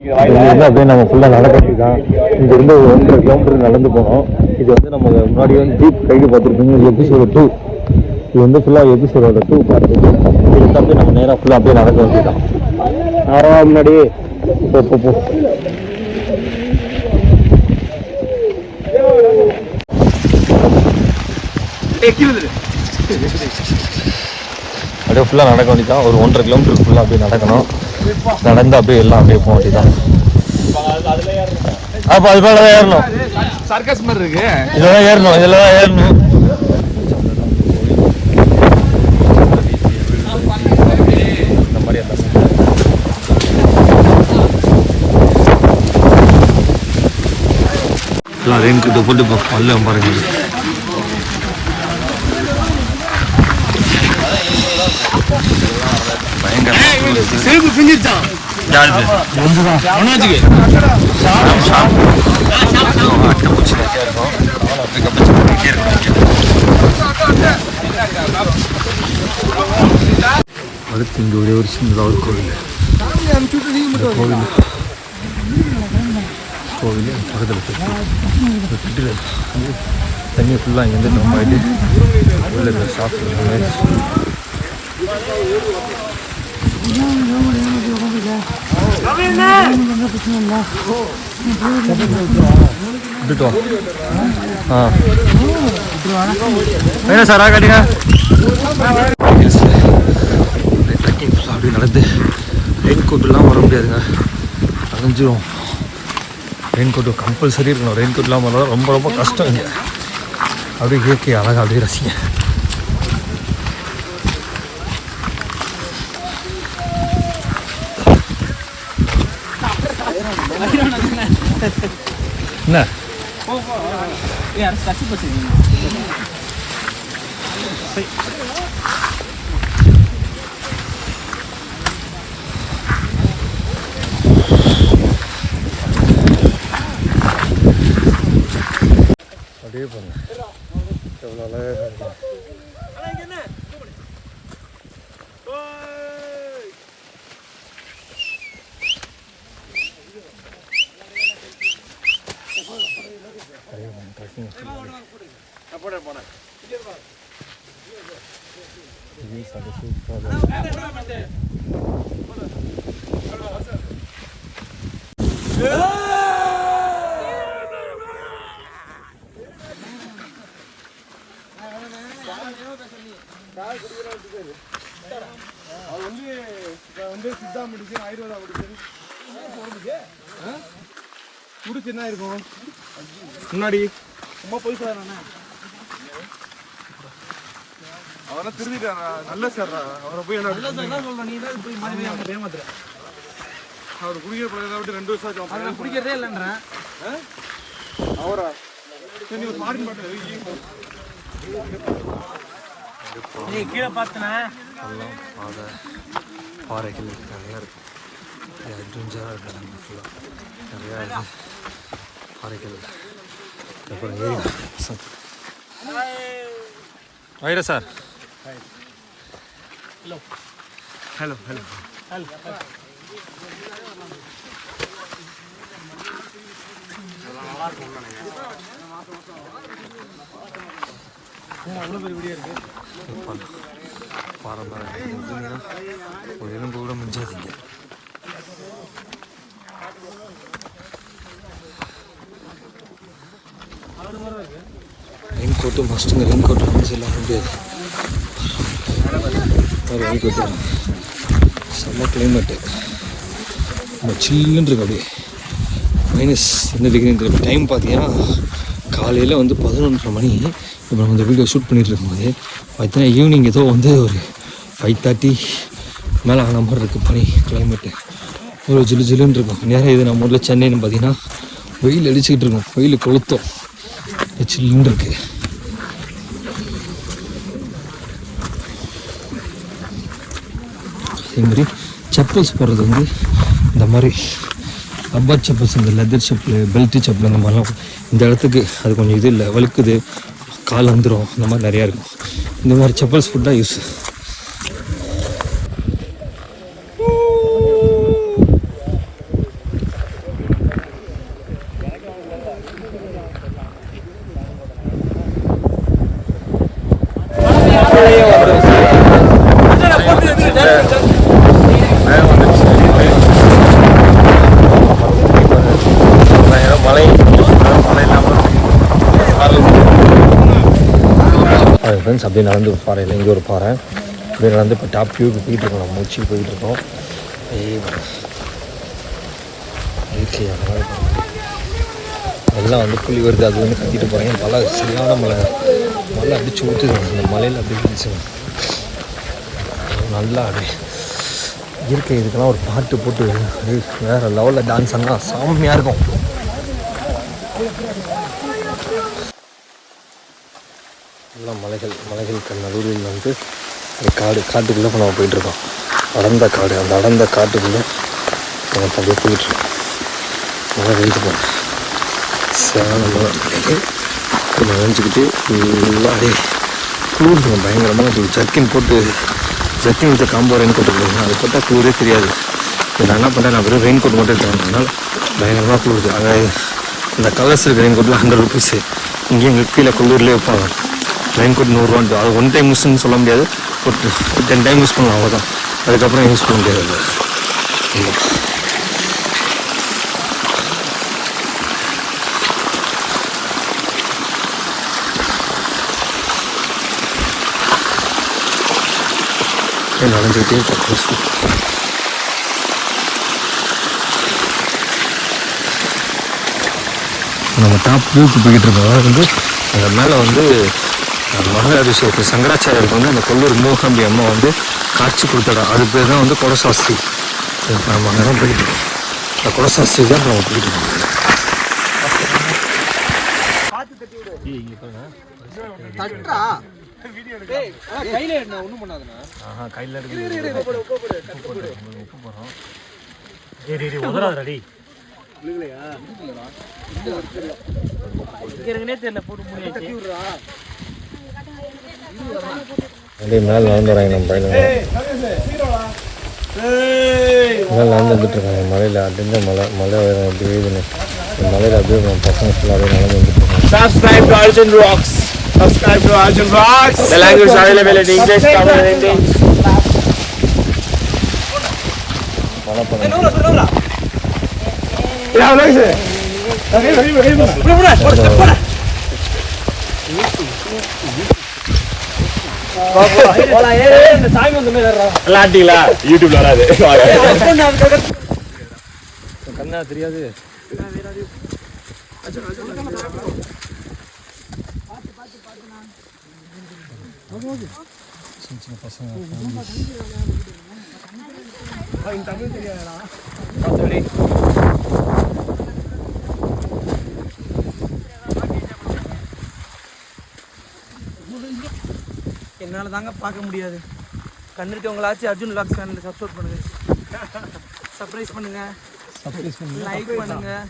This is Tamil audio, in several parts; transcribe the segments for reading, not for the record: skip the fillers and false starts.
அப்படியே நம்ம ஃபுல்லாக நடக்கிறது தான். இங்கேருந்து 1.5 கிலோமீட்டர் நடந்து போனோம். இது வந்து நம்ம முன்னாடி வந்து ஜீப் கைடு பார்த்துருப்பீங்க. எபிசோடு 2 இது வந்து ஃபுல்லாக எபிசோடோட 2 பார்த்து இதுக்கு அப்படியே நம்ம நேராக ஃபுல்லாக அப்படியே நடக்க வேண்டியதான். முன்னாடி போ அப்படியே ஃபுல்லாக நடக்க வேண்டியதான். ஒரு 1.5 கிலோமீட்டர் ஃபுல்லாக அப்படியே நடக்கணும். நடந்து அப்படியே எல்லாம் அப்படியே போக வேண்டியதான். அப்போ அது மேலே தான் ஏறணும். சர்க்கஸ் மாதிரி இருக்கு. இதில் தான் ஏறணும். இதில் தான் ஏறணும். இந்த மாதிரி எல்லாம் ரெயின் கிட்ட போட்டு இப்போ பல்ல பாருங்க. அடுத்து இங்கே ஒரே ஒரு சின்னதாக ஒரு கோவில் பக்கத்தில் தண்ணி ஃபுல்லாக இங்கேருந்து நம்ம ஆகிட்டு உள்ள சாப்பிடுவோம். என்ன சார் காட்டுங்க. ட்ரெக்கிங் ஃபுல்லாக அப்படியே நடந்து ரெயின் கோட்லாம் வர முடியாதுங்க, அலைஞ்சிரும். ரெயின் கோட்டு கம்பல்சரி இருக்கணும். ரெயின் கோட்லாம் வரலாம் ரொம்ப ரொம்ப கஷ்டம். இங்கே அப்படியே இயற்கை அழகாக அப்படியே ரசிங்க. என்ன அப்படியே பாருங்க எவ்வளோ அழகாக இருக்கு. சித்தா மெடிசன் ஆயுர்வேதா மெடிசன் முடிச்சு என்ன இருக்கும் முன்னாடி ரொம்ப போய் சார் அவரெல்லாம் திருந்திட்டாரா? நல்ல சார் அவரை போய் என்ன சொல்றேன். நீ தான் போய் மாதிரி ஏமாத்துற. அவர் குடிக்கிற பழக்கத்தை விட்டு 2 வருஷம் ஆச்சு. குடிக்கிறதே இல்லைன்றேன். அவரா நீ ஒரு மாடி பாட்டு கீழே பார்த்தனா பாறைகள் நிறையா இருக்கும். அட்வென்ச்சராக இருக்காங்க ஃபுல்லாக நிறையா பாறைகள். அப்புறம் Airaa sir hello hello hello hello அவ்வளோ பெரிய வீடியோ இருக்கு. பாரம்பரியம் ஒரு எலும்பு கூட மிஞ்சாதீங்க. Rain coat மஸ்ட்டுங்க. ரெயின் கோட்டு வந்து செல்ல முடியாது. ரெயின் கோட்டு செம்ம கிளைமேட்டு. நம்ம சில்லுன்னு இருக்கு. அப்படியே மைனஸ் என்ன டிகிரின்னு டைம் பார்த்தீங்கன்னா காலையில் வந்து 11:30 மணி. இப்போ நம்ம இந்த வீடியோ ஷூட் பண்ணிகிட்டு இருக்கும்போது பார்த்தீங்கன்னா ஈவினிங் ஏதோ வந்து ஒரு 5:30 மேலே ஆன மாதிரி இருக்குது. பனி கிளைமேட்டு ஒரு ஜில்லு ஜில்லுன்னு இருக்கும். நேரம் இது நம்ம ஊரில் சென்னைன்னு பார்த்தீங்கன்னா வெயில் அடிச்சுக்கிட்டு இருக்கும். வெயில் கொளுத்தோம் சில்லுன்னு இருக்குது. அதேமாதிரி செப்பல்ஸ் போடுறது வந்து இந்த மாதிரி ரப்பர் செப்பல்ஸ், இந்த லெதர் செப்பல், பெல்ட்டு செப்பல், இந்த மாதிரிலாம் இந்த இடத்துக்கு அது கொஞ்சம் இது இல்லை, வழுக்குது, கால் வந்துடும், இந்த மாதிரி நிறையா இருக்கும். இந்த மாதிரி செப்பல்ஸ் ஃபுட்டாக யூஸ். ஃப்ரெண்ட்ஸ். அப்படியே நடந்து பாறையில் இங்கே ஒரு பாறை அப்படியே நடந்து இப்போ டாப் வியூக்கு போயிட்டு இருக்கோம். நம்ம மூச்சு போயிட்டு இருக்கோம். எல்லாம் வந்து புள்ளி வருது, அது வந்து கட்டிட்டு போகிறாங்க. மழை சரியான மழை அடிச்சு ஊற்றுது. அந்த மலையில் அப்படி இருந்துச்சு நல்லா. அப்படியே இயற்கை இதுக்கெல்லாம் ஒரு பாட்டு போட்டு வேறு லெவலில் டான்ஸ் ஆனால் சாமியாக இருக்கும். எல்லாம் மலைகள் நடுவில் வந்து காட்டுக்குள்ளே இப்போ நம்ம போயிட்டுருக்கோம். அடர்ந்த காடு, அந்த அடர்ந்த காட்டுக்குள்ளே நம்ம அப்படியே போயிட்டுருக்கோம். மழை வெயிட்டு போகிறோம். சேன மழை கொஞ்சம் நினைச்சிக்கிட்டு ஃபுல்லாக அப்படியே குளிர்ந்துங்க. பயங்கரமான குளிர். ஜர்க்கின் வச்ச காம்போ ரெயின் கோட் போடுங்க. அது போட்டால் குளிரே தெரியாது. நான் என்ன பண்ணுறேன், நான் வெறும் ரெயின் கோட் மட்டும் எடுத்துக்கிறதுனால பயங்கரமாக குளிருது. அங்கே இந்த கலர்ஸ் இருக்க ரெயின் கோட்டில் 100 ருபீஸு. இங்கே எங்களுக்கு கீழே குளிர்லேயே வைப்பாங்க. ரெயின் கோட் 100 அது ஒன் டைம் யூஸ்ன்னு சொல்ல முடியாது. ஒரு 10 டைம் யூஸ் பண்ணலாம், அவ்வளோதான். அதுக்கப்புறம் யூஸ் பண்ண முடியாது. நனைஞ்சிக்கிட்டே நம்ம டாப் வியூக்கு போய்கிட்டு இருக்கோம். வந்து அந்த மேலே வந்து மகாராஜேஸ்வரர் சங்கராச்சாரியருக்கு வந்து அந்த கொல்லூர் மூகாம்பி அம்மா வந்து காட்சி கொடுத்தடா. அது பேர் தான் வந்து கொடசாஸ்திரி. நம்ம அங்கே தான் போய்கிட்டு இருக்கோம். அந்த கொடசாஸ்திரி தான் நம்ம போய்கிட்டு இருக்கோம். கையில் ஒன்றும் பண்ணாதுண்ணா. கையில் அப்படியே மேலே நடந்து வராங்க. நம்ம பையன் மேலே நடந்து வந்துட்டுருக்காங்க. மலையில் அப்படின்ற மழை வேறு அப்படி வேதுன்னு மலையில் அப்படியே நம்ம பசங்க ஃபுல்லாக அப்படியே நடந்து வந்துட்டுருக்காங்க. Subscribe to Arjun Rocks. Subscribe to Arjun Rocks. The language available in English, Tamil and Hindi. மழை பண்ண யூடியூப்ல வராது. கண்ணா தெரியாது. சின்ன பசங்க தமிழ் தெரியாதா? என்னால் தாங்க பார்க்க முடியாது. கண்ணு இருக்கவங்களாச்சும் அர்ஜுன் வ்ளாக்ஸ் சேனலில் சப்ஸ்கிரைப் பண்ணுங்கள், சர்ப்ரைஸ் பண்ணுங்கள், லைக் பண்ணுங்கள்.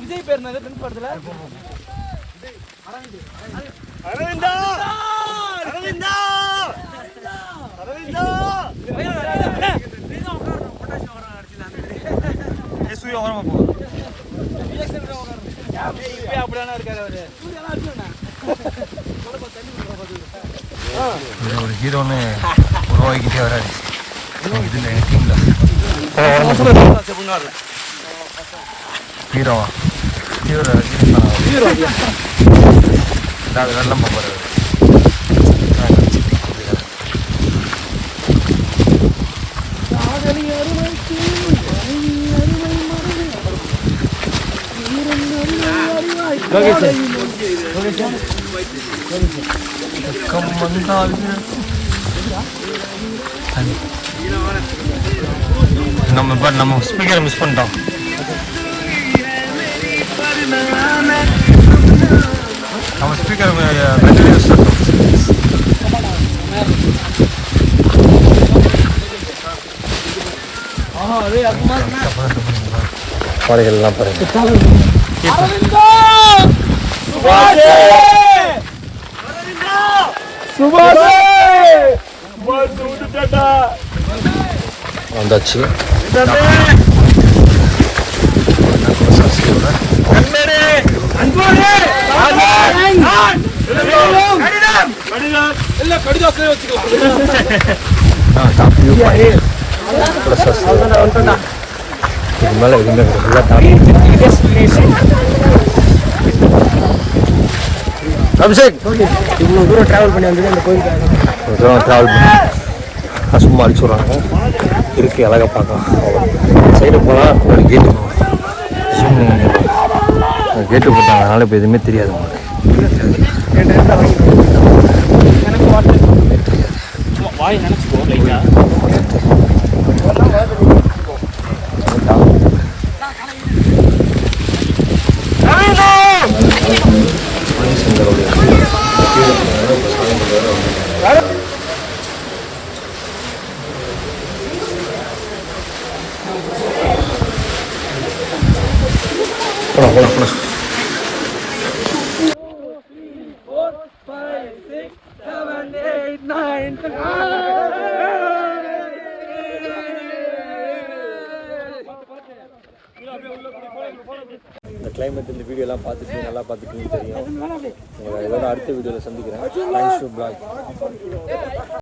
விஜய் பேர் என்ன ஃப்ரெண்ட்ஸ் படத்தில்? அரவிந்தா அரவிந்தா அரவிந்தா சூரிய ஓரமா போ. அப்படியானா இருக்காரு அவரு. ஒரு ஹீரோன்னு உருவாக்கிட்டே வராது. இதில் டீமில் ஹீரோவா அது வெள்ளம் போகிறது. நம்ம ஸ்பீக்கரை மிஸ் பண்ணிட்டோம். நம்ம ஸ்பீக்கர் பாறைகள்லாம் பாருங்க. வந்தாச்சு. டாப் வியூ பாயிண்ட் இது மேலே எதுவுமே ஃபுல்லாக தாண்டி அபிஷேக் இவ்வளோ தூரம் ட்ராவல் பண்ணி வந்து அந்த கோயிலுக்கு ட்ராவல் பண்ணி சும்மா அடிச்சு விட்றாங்க இருக்கு அழகாக பார்க்கலாம் சைடு போனால் ஒரு கேட்டு கேட்டு போட்டாங்க அதனால் இப்போ எதுவுமே தெரியாது வாய் நினச்சிக்கோ லைட்டாக போலாம் இந்த கிளைமேட் இந்த வீடியோலாம் பார்த்துட்டு நல்லா பார்த்துட்டு தெரியும் உங்களை ஏதாவது அடுத்த வீடியோவில் சந்திக்கிறேன் தேங்க்ஸ் டு பிளாக்